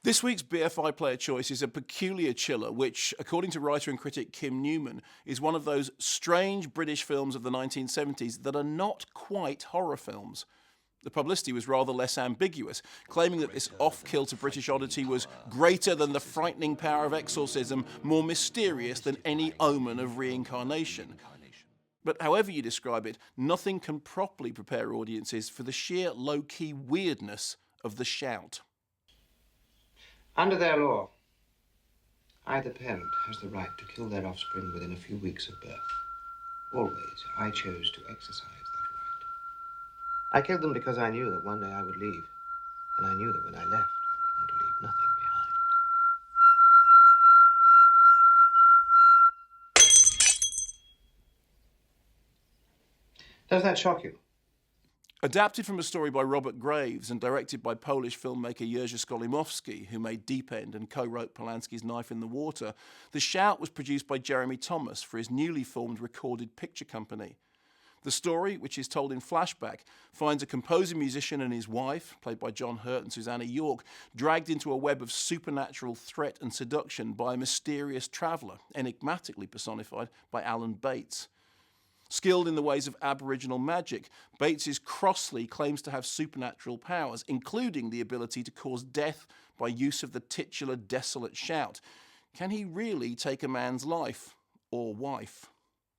This week's BFI player choice is a peculiar chiller, which, according to writer and critic Kim Newman, is one of those strange British films of the 1970s that are not quite horror films. The publicity was rather less ambiguous, claiming that this off-kilter British oddity was greater than the frightening power of exorcism, more mysterious than any omen of reincarnation. But however you describe it, nothing can properly prepare audiences for the sheer low-key weirdness of The Shout. Under their law, either parent has the right to kill their offspring within a few weeks of birth. Always, I chose to exercise that right. I killed them because I knew that one day I would leave, and I knew that when I left, I would want to leave nothing behind. Does that shock you? Adapted from a story by Robert Graves and directed by Polish filmmaker Jerzy Skolimowski, who made Deep End and co-wrote Polanski's Knife in the Water, The Shout was produced by Jeremy Thomas for his newly formed Recorded Picture Company. The story, which is told in flashback, finds a composer musician and his wife, played by John Hurt and Susanna York, dragged into a web of supernatural threat and seduction by a mysterious traveller, enigmatically personified by Alan Bates. Skilled in the ways of Aboriginal magic, Bates's Crossley claims to have supernatural powers, including the ability to cause death by use of the titular desolate shout. Can he really take a man's life or wife?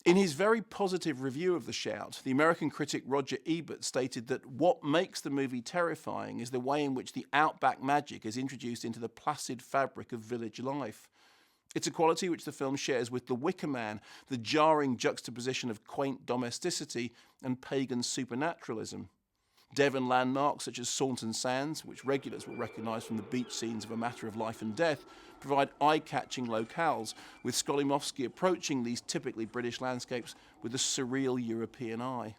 In his very positive review of The Shout, the American critic Roger Ebert stated that what makes the movie terrifying is the way in which the outback magic is introduced into the placid fabric of village life. It's a quality which the film shares with The Wicker Man, the jarring juxtaposition of quaint domesticity and pagan supernaturalism. Devon landmarks such as Saunton Sands, which regulars will recognise from the beach scenes of A Matter of Life and Death, provide eye-catching locales, with Skolimowski approaching these typically British landscapes with a surreal European eye.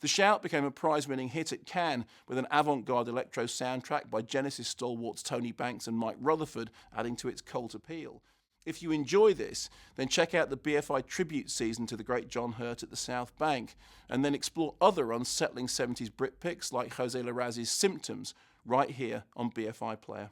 The Shout became a prize-winning hit at Cannes, with an avant-garde electro soundtrack by Genesis stalwarts Tony Banks and Mike Rutherford adding to its cult appeal. If you enjoy this, then check out the BFI tribute season to the great John Hurt at the South Bank, and then explore other unsettling 70s Brit picks like Jose Larraz's Symptoms right here on BFI Player.